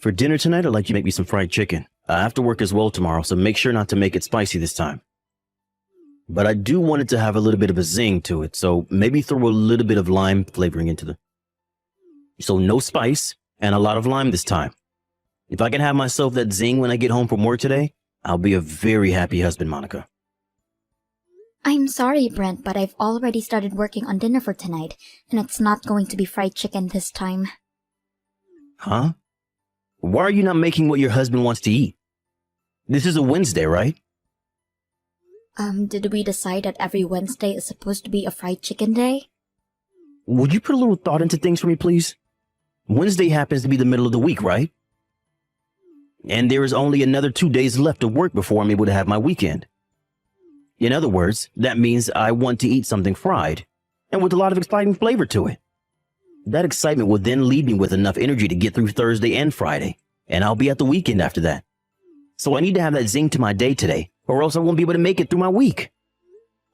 For dinner tonight, I'd like you to make me some fried chicken. I have to work as well tomorrow, so make sure not to make it spicy this time. But I do want it to have a little bit of a zing to it, so maybe throw a little bit of lime flavoring into the... So no spice and a lot of lime this time. If I can have myself that zing when I get home from work today, I'll be a very happy husband, Monica. I'm sorry, Brent, but I've already started working on dinner for tonight, and it's not going to be fried chicken this time. Huh? Why are you not making what your husband wants to eat? This is a Wednesday, right? Did we decide that every Wednesday is supposed to be a fried chicken day? Would you put a little thought into things for me, please? Wednesday happens to be the middle of the week, right? And there is only another 2 days left of work before I'm able to have my weekend. In other words, that means I want to eat something fried, and with a lot of exciting flavor to it. That excitement will then leave me with enough energy to get through Thursday and Friday, and I'll be at the weekend after that. So I need to have that zing to my day today, or else I won't be able to make it through my week.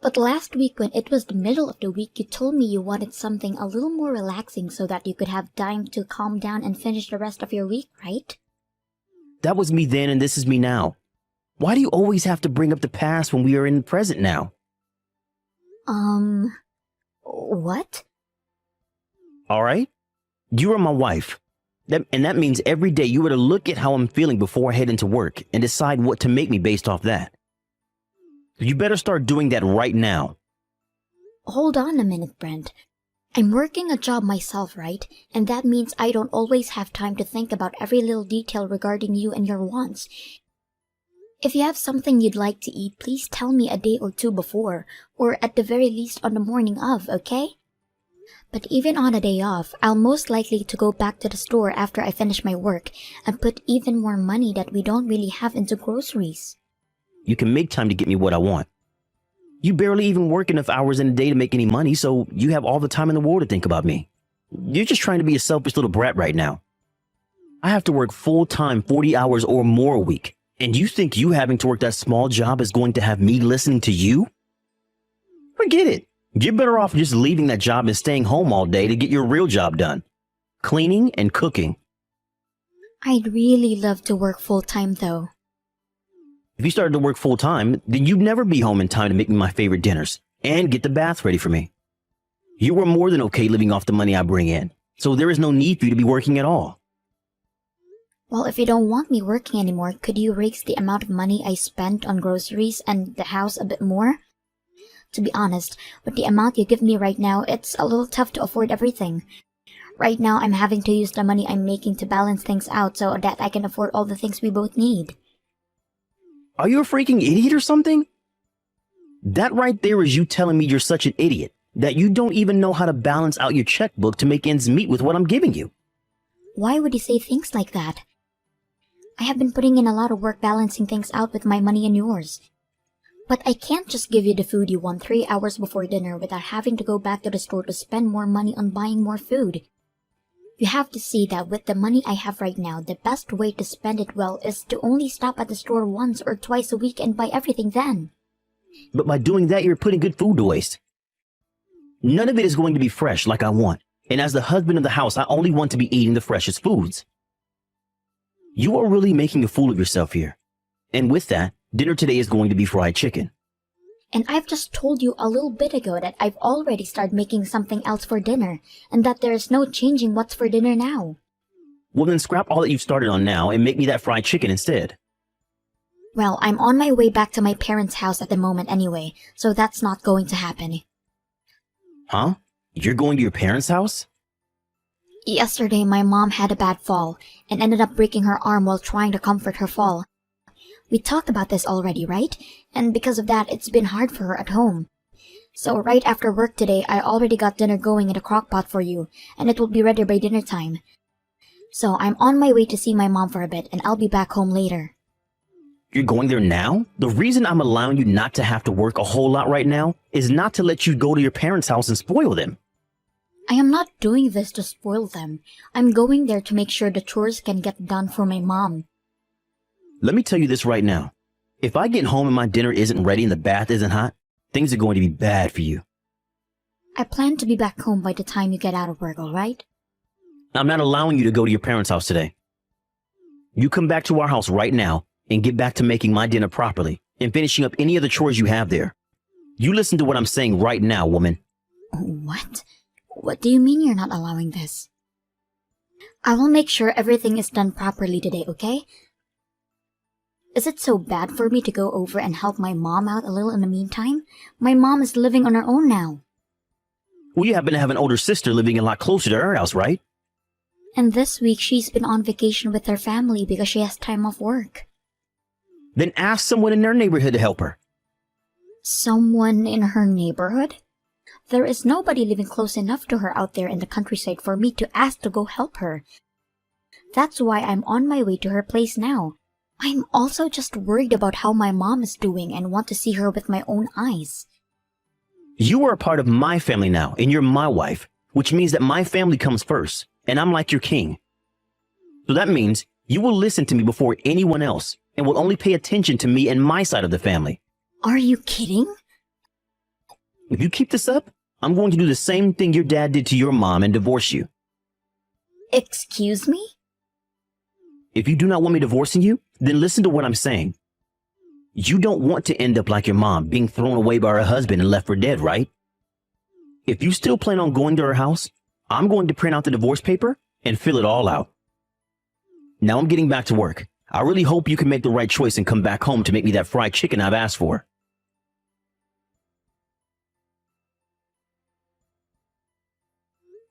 But last week when it was the middle of the week, you told me you wanted something a little more relaxing so that you could have time to calm down and finish the rest of your week, right? That was me then, and this is me now. Why do you always have to bring up the past when we are in the present now? What? All right? You are my wife. And that means every day you were to look at how I'm feeling before I head into work and decide what to make me based off that. You better start doing that right now. Hold on a minute, Brent. I'm working a job myself, right? And that means I don't always have time to think about every little detail regarding you and your wants. If you have something you'd like to eat, please tell me a day or two before, or at the very least on the morning of, okay? But even on a day off, I'll most likely to go back to the store after I finish my work and put even more money that we don't really have into groceries. You can make time to get me what I want. You barely even work enough hours in a day to make any money, so you have all the time in the world to think about me. You're just trying to be a selfish little brat right now. I have to work full-time 40 hours or more a week. And you think you having to work that small job is going to have me listening to you? Forget it. You're better off just leaving that job and staying home all day to get your real job done. Cleaning and cooking. I'd really love to work full-time though. If you started to work full-time, then you'd never be home in time to make me my favorite dinners and get the bath ready for me. You are more than okay living off the money I bring in, so there is no need for you to be working at all. Well, if you don't want me working anymore, could you raise the amount of money I spent on groceries and the house a bit more? To be honest, with the amount you give me right now, it's a little tough to afford everything. Right now, I'm having to use the money I'm making to balance things out so that I can afford all the things we both need. Are you a freaking idiot or something? That right there is you telling me you're such an idiot that you don't even know how to balance out your checkbook to make ends meet with what I'm giving you. Why would you say things like that? I have been putting in a lot of work balancing things out with my money and yours. But I can't just give you the food you want 3 hours before dinner without having to go back to the store to spend more money on buying more food. You have to see that with the money I have right now, the best way to spend it well is to only stop at the store once or twice a week and buy everything then. But by doing that, you're putting good food to waste. None of it is going to be fresh like I want. And as the husband of the house, I only want to be eating the freshest foods. You are really making a fool of yourself here. And with that, dinner today is going to be fried chicken. And I've just told you a little bit ago that I've already started making something else for dinner, and that there is no changing what's for dinner now. Well, then scrap all that you've started on now and make me that fried chicken instead. Well, I'm on my way back to my parents' house at the moment anyway, so that's not going to happen. Huh? You're going to your parents' house? Yesterday, my mom had a bad fall and ended up breaking her arm while trying to comfort her fall. We talked about this already, right? And because of that, it's been hard for her at home. So right after work today, I already got dinner going in a crock pot for you, and it will be ready by dinner time. So I'm on my way to see my mom for a bit, and I'll be back home later. You're going there now? The reason I'm allowing you not to have to work a whole lot right now is not to let you go to your parents' house and spoil them. I am not doing this to spoil them. I'm going there to make sure the chores can get done for my mom. Let me tell you this right now. If I get home and my dinner isn't ready and the bath isn't hot, things are going to be bad for you. I plan to be back home by the time you get out of work, alright? I'm not allowing you to go to your parents' house today. You come back to our house right now and get back to making my dinner properly and finishing up any of the chores you have there. You listen to what I'm saying right now, woman. What? What do you mean you're not allowing this? I will make sure everything is done properly today, okay? Is it so bad for me to go over and help my mom out a little in the meantime? My mom is living on her own now. Well, you happen to have an older sister living a lot closer to her house, right? And this week she's been on vacation with her family because she has time off work. Then ask someone in their neighborhood to help her. Someone in her neighborhood? There is nobody living close enough to her out there in the countryside for me to ask to go help her. That's why I'm on my way to her place now. I'm also just worried about how my mom is doing and want to see her with my own eyes. You are a part of my family now, and you're my wife, which means that my family comes first, and I'm like your king. So that means you will listen to me before anyone else, and will only pay attention to me and my side of the family. Are you kidding? If you keep this up, I'm going to do the same thing your dad did to your mom and divorce you. Excuse me? If you do not want me divorcing you, then listen to what I'm saying. You don't want to end up like your mom, being thrown away by her husband and left for dead, right? If you still plan on going to her house, I'm going to print out the divorce paper and fill it all out. Now I'm getting back to work. I really hope you can make the right choice and come back home to make me that fried chicken I've asked for.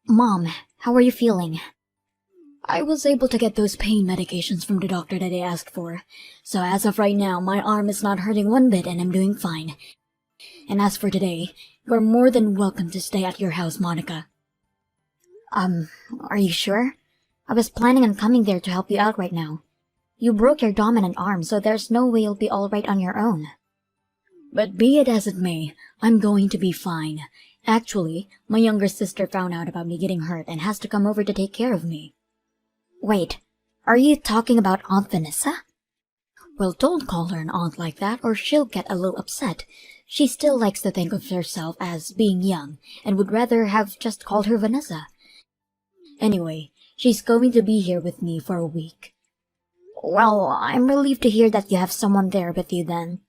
Mom, how are you feeling? I was able to get those pain medications from the doctor that I asked for, so as of right now, my arm is not hurting one bit and I'm doing fine. And as for today, you're more than welcome to stay at your house, Monica. Are you sure? I was planning on coming there to help you out right now. You broke your dominant arm, so there's no way you'll be alright on your own. But be it as it may, I'm going to be fine. Actually, my younger sister found out about me getting hurt and has to come over to take care of me. Wait, are you talking about Aunt Vanessa? Well, don't call her an aunt like that or she'll get a little upset. She still likes to think of herself as being young and would rather have just called her Vanessa. Anyway, she's going to be here with me for a week. Well, I'm relieved to hear that you have someone there with you then.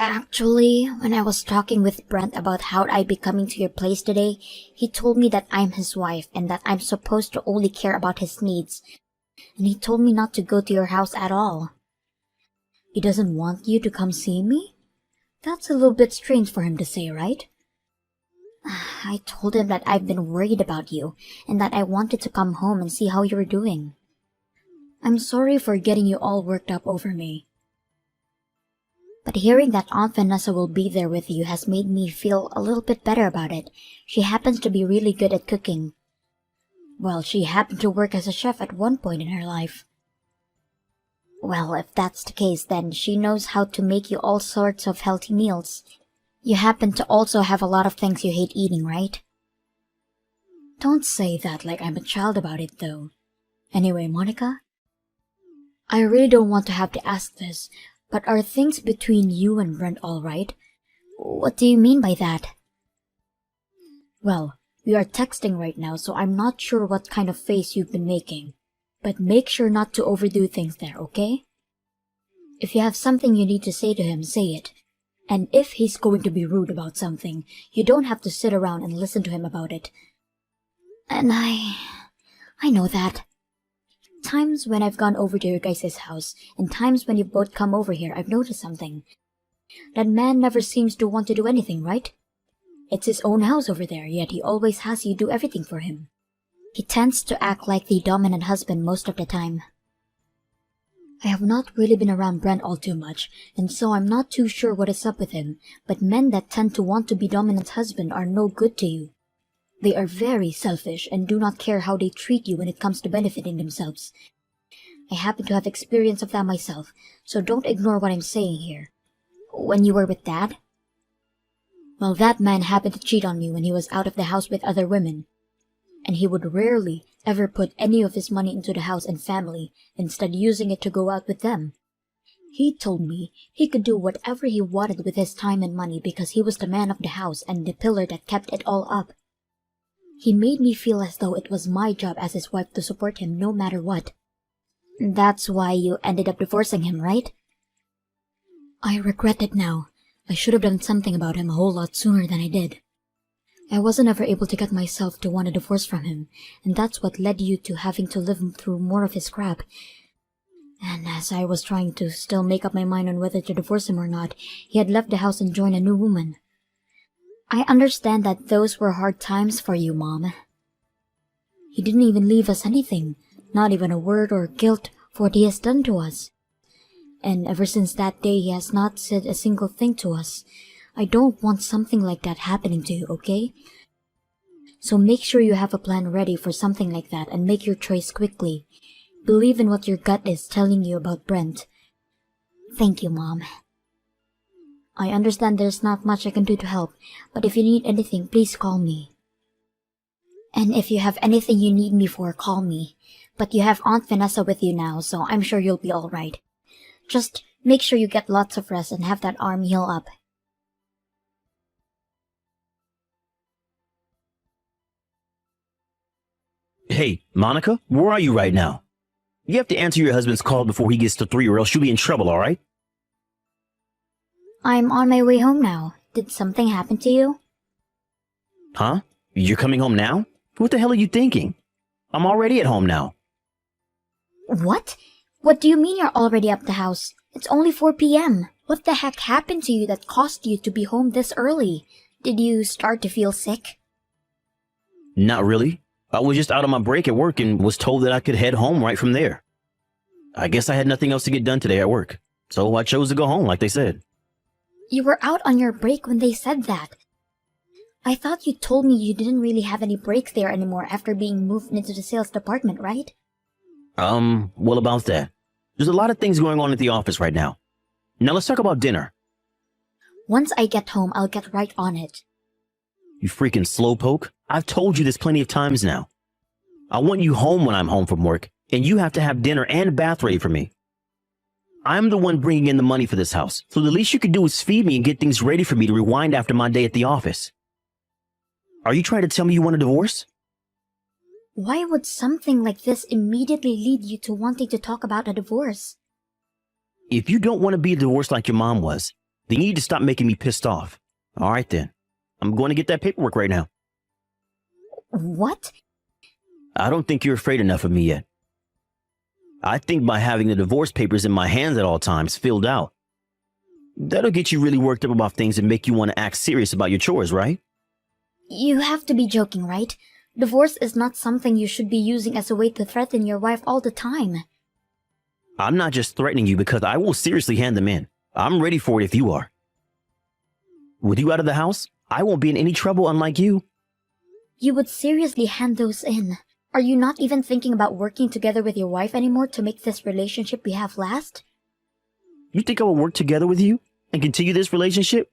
Actually, when I was talking with Brent about how I'd be coming to your place today, he told me that I'm his wife and that I'm supposed to only care about his needs. And he told me not to go to your house at all. He doesn't want you to come see me? That's a little bit strange for him to say, right? I told him that I've been worried about you and that I wanted to come home and see how you were doing. I'm sorry for getting you all worked up over me. But hearing that Aunt Vanessa will be there with you has made me feel a little bit better about it. She happens to be really good at cooking. Well, she happened to work as a chef at one point in her life. Well, if that's the case, then she knows how to make you all sorts of healthy meals. You happen to also have a lot of things you hate eating, right? Don't say that like I'm a child about it, though. Anyway, Monica, I really don't want to have to ask this, but are things between you and Brent all right? What do you mean by that? Well, we are texting right now, so I'm not sure what kind of face you've been making. But make sure not to overdo things there, okay? If you have something you need to say to him, say it. And if he's going to be rude about something, you don't have to sit around and listen to him about it. And I know that. Times when I've gone over to your guys' house, and times when you've both come over here, I've noticed something. That man never seems to want to do anything, right? It's his own house over there, yet he always has you do everything for him. He tends to act like the dominant husband most of the time. I have not really been around Brent all too much, and so I'm not too sure what is up with him, but men that tend to want to be dominant husband are no good to you. They are very selfish and do not care how they treat you when it comes to benefiting themselves. I happen to have experience of that myself, so don't ignore what I'm saying here. When you were with Dad? Well, that man happened to cheat on me when he was out of the house with other women. And he would rarely ever put any of his money into the house and family, instead using it to go out with them. He told me he could do whatever he wanted with his time and money because he was the man of the house and the pillar that kept it all up. He made me feel as though it was my job as his wife to support him no matter what. That's why you ended up divorcing him, right? I regret it now. I should have done something about him a whole lot sooner than I did. I wasn't ever able to get myself to want a divorce from him, and that's what led you to having to live through more of his crap. And as I was trying to still make up my mind on whether to divorce him or not, he had left the house and joined a new woman. I understand that those were hard times for you, Mom. He didn't even leave us anything, not even a word or guilt for what he has done to us. And ever since that day, he has not said a single thing to us. I don't want something like that happening to you, okay? So make sure you have a plan ready for something like that and make your choice quickly. Believe in what your gut is telling you about Brent. Thank you, Mom. I understand there's not much I can do to help, but if you need anything, please call me. And if you have anything you need me for, call me. But you have Aunt Vanessa with you now, so I'm sure you'll be alright. Just make sure you get lots of rest and have that arm heal up. Hey, Monica, where are you right now? You have to answer your husband's call before he gets to 3 or else you'll be in trouble, alright? I'm on my way home now. Did something happen to you? Huh? You're coming home now? What the hell are you thinking? I'm already at home now. What? What do you mean you're already up the house? It's only 4 p.m. What the heck happened to you that caused you to be home this early? Did you start to feel sick? Not really. I was just out on my break at work and was told that I could head home right from there. I guess I had nothing else to get done today at work, so I chose to go home like they said. You were out on your break when they said that. I thought you told me you didn't really have any breaks there anymore after being moved into the sales department, right? Well, about that. There's a lot of things going on at the office right now. Now let's talk about dinner. Once I get home, I'll get right on it. You freaking slowpoke. I've told you this plenty of times now. I want you home when I'm home from work, and you have to have dinner and a bath ready for me. I'm the one bringing in the money for this house, so the least you can do is feed me and get things ready for me to rewind after my day at the office. Are you trying to tell me you want a divorce? Why would something like this immediately lead you to wanting to talk about a divorce? If you don't want to be divorced like your mom was, then you need to stop making me pissed off. All right then. I'm going to get that paperwork right now. What? I don't think you're afraid enough of me yet. I think by having the divorce papers in my hands at all times filled out, that'll get you really worked up about things and make you want to act serious about your chores, right? You have to be joking, right? Divorce is not something you should be using as a way to threaten your wife all the time. I'm not just threatening you because I will seriously hand them in. I'm ready for it if you are. With you out of the house, I won't be in any trouble unlike you. You would seriously hand those in. Are you not even thinking about working together with your wife anymore to make this relationship we have last? You think I will work together with you and continue this relationship?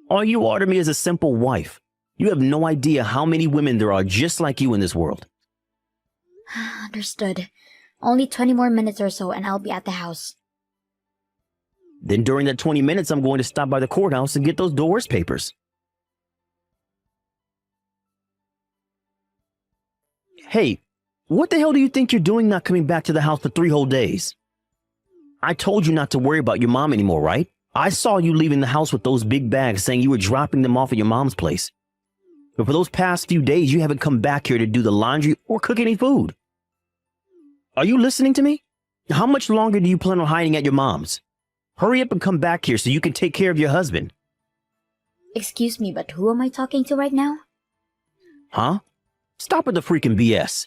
All you are to me is a simple wife. You have no idea how many women there are just like you in this world. Understood. Only 20 more minutes or so and I'll be at the house. Then during that 20 minutes, I'm going to stop by the courthouse and get those divorce papers. Hey, what the hell do you think you're doing not coming back to the house for 3 whole days? I told you not to worry about your mom anymore, right? I saw you leaving the house with those big bags saying you were dropping them off at your mom's place. But for those past few days, you haven't come back here to do the laundry or cook any food. Are you listening to me? How much longer do you plan on hiding at your mom's? Hurry up and come back here so you can take care of your husband. Excuse me, but who am I talking to right now? Huh? Stop with the freaking BS.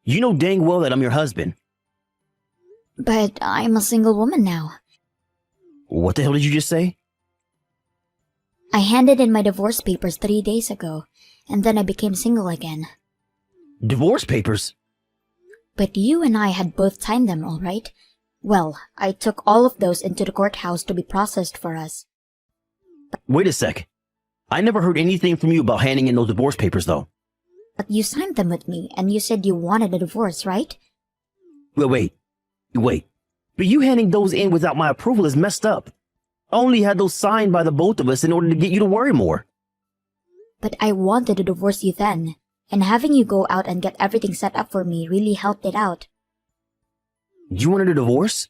You know dang well that I'm your husband. But I'm a single woman now. What the hell did you just say? I handed in my divorce papers 3 days ago, and then I became single again. Divorce papers? But you and I had both signed them, all right? Well, I took all of those into the courthouse to be processed for us. Wait a sec. I never heard anything from you about handing in those divorce papers, though. But you signed them with me, and you said you wanted a divorce, right? Wait. But you handing those in without my approval is messed up. I only had those signed by the both of us in order to get you to worry more. But I wanted to divorce you then, and having you go out and get everything set up for me really helped it out. You wanted a divorce?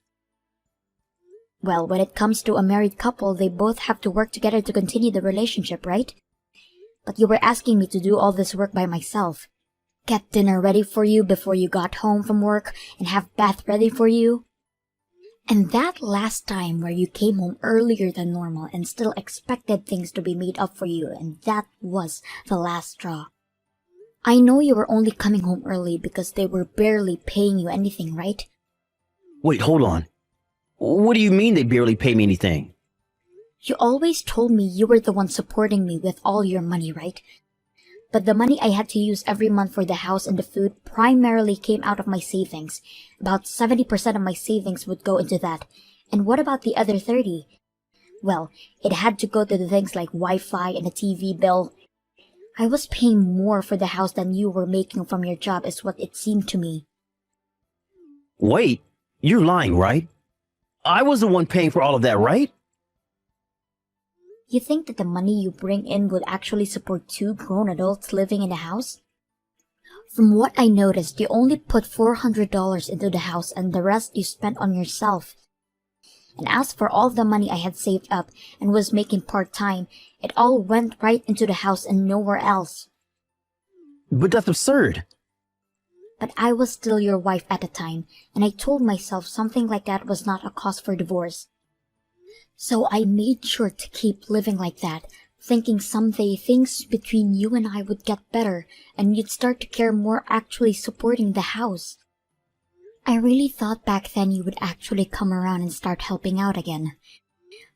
Well, when it comes to a married couple, they both have to work together to continue the relationship, right? But you were asking me to do all this work by myself. Get dinner ready for you before you got home from work and have bath ready for you. And that last time where you came home earlier than normal and still expected things to be made up for you, and that was the last straw. I know you were only coming home early because they were barely paying you anything, right? Wait, hold on. What do you mean they barely pay me anything? You always told me you were the one supporting me with all your money, right? But the money I had to use every month for the house and the food primarily came out of my savings. About 70% of my savings would go into that. And what about the other 30? Well, it had to go to the things like Wi-Fi and a TV bill. I was paying more for the house than you were making from your job is what it seemed to me. Wait, you're lying, right? I was the one paying for all of that, right? You think that the money you bring in would actually support 2 grown adults living in the house? From what I noticed, you only put $400 into the house and the rest you spent on yourself. And as for all the money I had saved up and was making part-time, it all went right into the house and nowhere else. But that's absurd. But I was still your wife at the time, and I told myself something like that was not a cause for divorce. So I made sure to keep living like that, thinking someday things between you and I would get better, and you'd start to care more actually supporting the house. I really thought back then you would actually come around and start helping out again.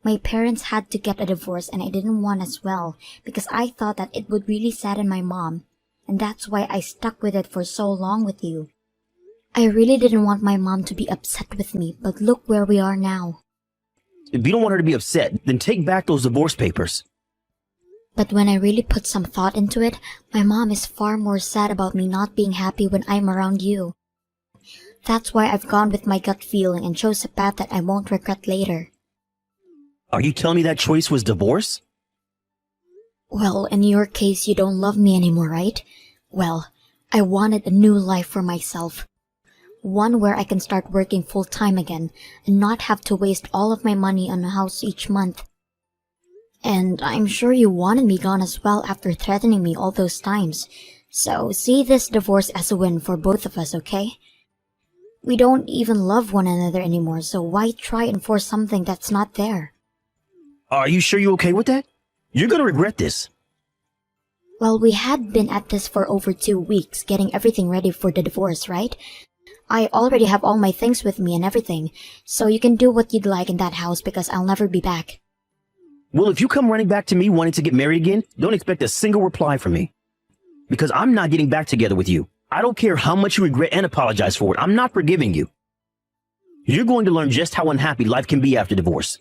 My parents had to get a divorce and I didn't want as well, because I thought that it would really sadden my mom, and that's why I stuck with it for so long with you. I really didn't want my mom to be upset with me, but look where we are now. If you don't want her to be upset, then take back those divorce papers. But when I really put some thought into it, my mom is far more sad about me not being happy when I'm around you. That's why I've gone with my gut feeling and chose a path that I won't regret later. Are you telling me that choice was divorce? Well, in your case, you don't love me anymore, right? Well, I wanted a new life for myself. One where I can start working full-time again and not have to waste all of my money on a house each month. And I'm sure you wanted me gone as well after threatening me all those times. So see this divorce as a win for both of us, okay? We don't even love one another anymore, so why try and force something that's not there? Are you sure you're okay with that? You're gonna regret this. Well, we had been at this for over 2 weeks, getting everything ready for the divorce, right? I already have all my things with me and everything, so you can do what you'd like in that house because I'll never be back. Well, if you come running back to me wanting to get married again, don't expect a single reply from me. Because I'm not getting back together with you. I don't care how much you regret and apologize for it. I'm not forgiving you. You're going to learn just how unhappy life can be after divorce.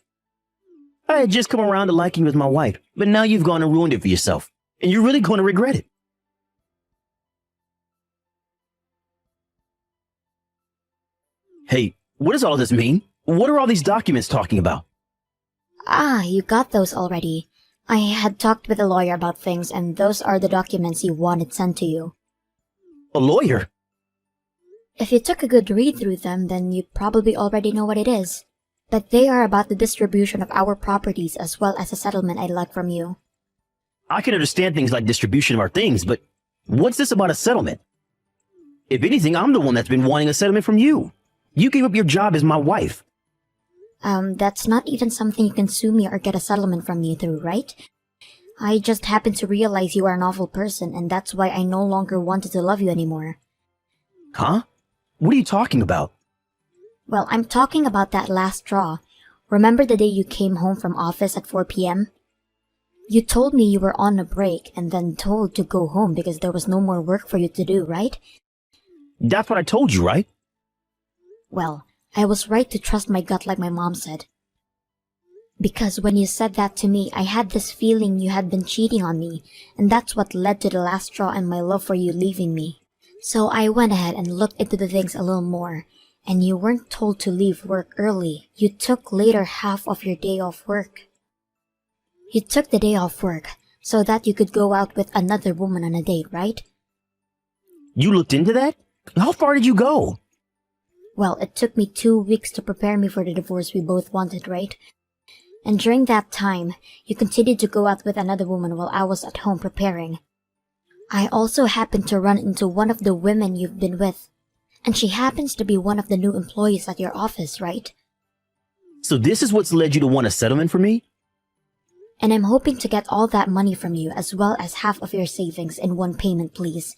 I had just come around to liking you as my wife, but now you've gone and ruined it for yourself. And you're really going to regret it. Hey, what does all this mean? What are all these documents talking about? Ah, you got those already. I had talked with a lawyer about things, and those are the documents you wanted sent to you. A lawyer? If you took a good read through them, then you probably already know what it is. But they are about the distribution of our properties as well as a settlement I'd like from you. I can understand things like distribution of our things, but what's this about a settlement? If anything, I'm the one that's been wanting a settlement from you. You gave up your job as my wife. That's not even something you can sue me or get a settlement from me through, right? I just happened to realize you are an awful person, and that's why I no longer wanted to love you anymore. Huh? What are you talking about? Well, I'm talking about that last straw. Remember the day you came home from office at 4 p.m.? You told me you were on a break and then told to go home because there was no more work for you to do, right? That's what I told you, right? Well, I was right to trust my gut like my mom said. Because when you said that to me, I had this feeling you had been cheating on me, and that's what led to the last straw and my love for you leaving me. So I went ahead and looked into the things a little more, and you weren't told to leave work early. You took later half of your day off work. You took the day off work so that you could go out with another woman on a date, right? You looked into that? How far did you go? Well, it took me 2 weeks to prepare me for the divorce we both wanted, right? And during that time, you continued to go out with another woman while I was at home preparing. I also happened to run into one of the women you've been with. And she happens to be one of the new employees at your office, right? So this is what's led you to want a settlement for me? And I'm hoping to get all that money from you as well as half of your savings in one payment, please.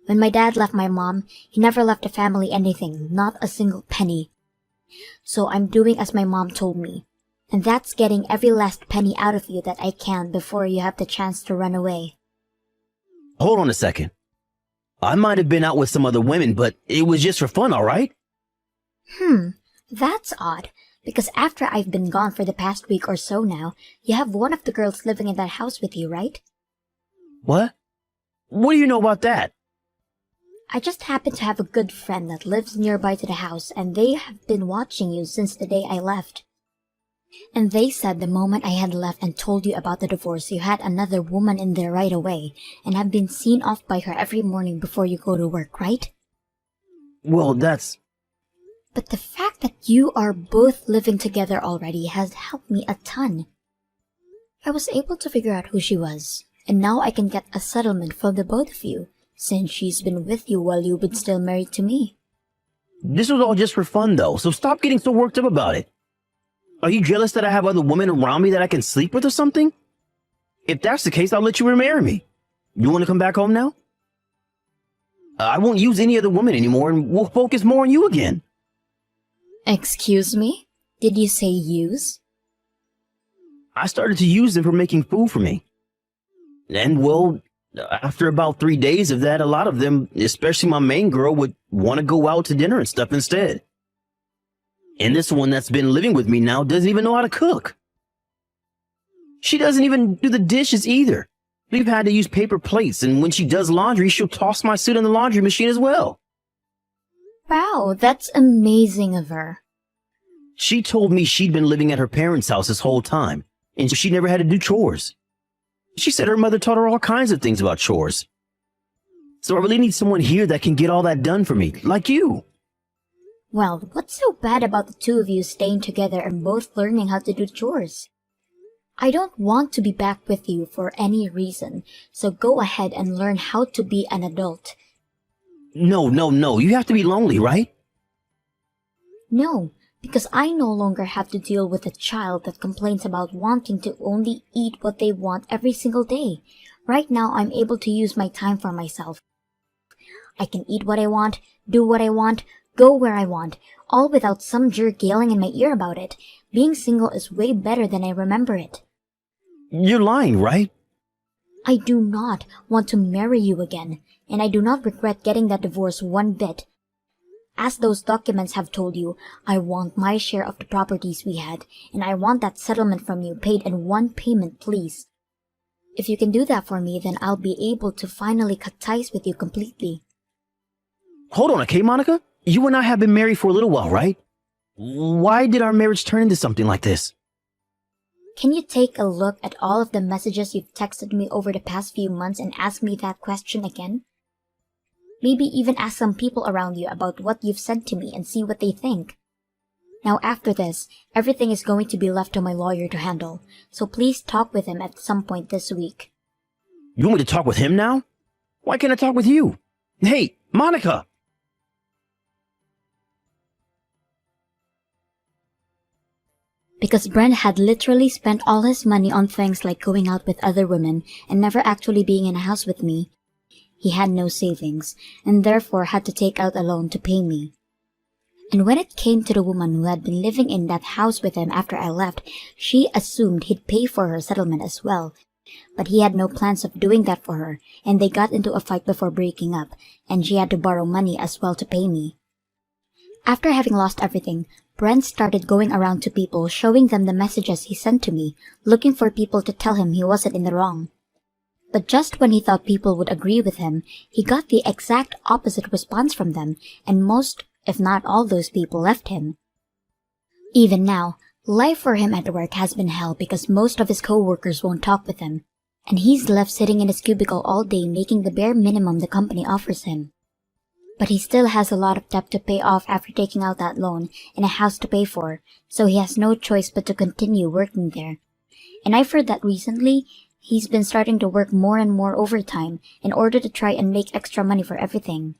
When my dad left my mom, he never left the family anything, not a single penny. So I'm doing as my mom told me. And that's getting every last penny out of you that I can before you have the chance to run away. Hold on a second. I might have been out with some other women, but it was just for fun, all right? That's odd, because after I've been gone for the past week or so now, you have one of the girls living in that house with you, right? What? What do you know about that? I just happen to have a good friend that lives nearby to the house, and they have been watching you since the day I left. And they said the moment I had left and told you about the divorce, you had another woman in there right away, and have been seen off by her every morning before you go to work, right? Well, that's... But the fact that you are both living together already has helped me a ton. I was able to figure out who she was, and now I can get a settlement from the both of you, since she's been with you while you've been still married to me. This was all just for fun, though, so stop getting so worked up about it. Are you jealous that I have other women around me that I can sleep with or something? If that's the case, I'll let you remarry me. You want to come back home now? I won't use any other woman anymore, and we'll focus more on you again. Excuse me? Did you say use? I started to use them for making food for me. And, well, after about 3 days of that, a lot of them, especially my main girl, would want to go out to dinner and stuff instead. And this one that's been living with me now doesn't even know how to cook. She doesn't even do the dishes either. We've had to use paper plates, and when she does laundry, she'll toss my suit in the laundry machine as well. Wow, that's amazing of her. She told me she'd been living at her parents' house this whole time, and she never had to do chores. She said her mother taught her all kinds of things about chores. So I really need someone here that can get all that done for me, like you. Well, what's so bad about the two of you staying together and both learning how to do chores? I don't want to be back with you for any reason, so go ahead and learn how to be an adult. No, you have to be lonely, right? No, because I no longer have to deal with a child that complains about wanting to only eat what they want every single day. Right now, I'm able to use my time for myself. I can eat what I want, do what I want, go where I want, all without some jerk yelling in my ear about it. Being single is way better than I remember it. You're lying, right? I do not want to marry you again, and I do not regret getting that divorce one bit. As those documents have told you, I want my share of the properties we had, and I want that settlement from you paid in one payment, please. If you can do that for me, then I'll be able to finally cut ties with you completely. Hold on, okay, Monica? You and I have been married for a little while, right? Why did our marriage turn into something like this? Can you take a look at all of the messages you've texted me over the past few months and ask me that question again? Maybe even ask some people around you about what you've said to me and see what they think. Now after this, everything is going to be left to my lawyer to handle, so please talk with him at some point this week. You want me to talk with him now? Why can't I talk with you? Hey, Monica! Because Brent had literally spent all his money on things like going out with other women and never actually being in a house with me. He had no savings, and therefore had to take out a loan to pay me. And when it came to the woman who had been living in that house with him after I left, she assumed he'd pay for her settlement as well. But he had no plans of doing that for her, and they got into a fight before breaking up, and she had to borrow money as well to pay me. After having lost everything, Brent started going around to people, showing them the messages he sent to me, looking for people to tell him he wasn't in the wrong. But just when he thought people would agree with him, he got the exact opposite response from them, and most, if not all those people left him. Even now, life for him at work has been hell because most of his co-workers won't talk with him, and he's left sitting in his cubicle all day making the bare minimum the company offers him. But he still has a lot of debt to pay off after taking out that loan and a house to pay for, so he has no choice but to continue working there. And I've heard that recently, he's been starting to work more and more overtime in order to try and make extra money for everything.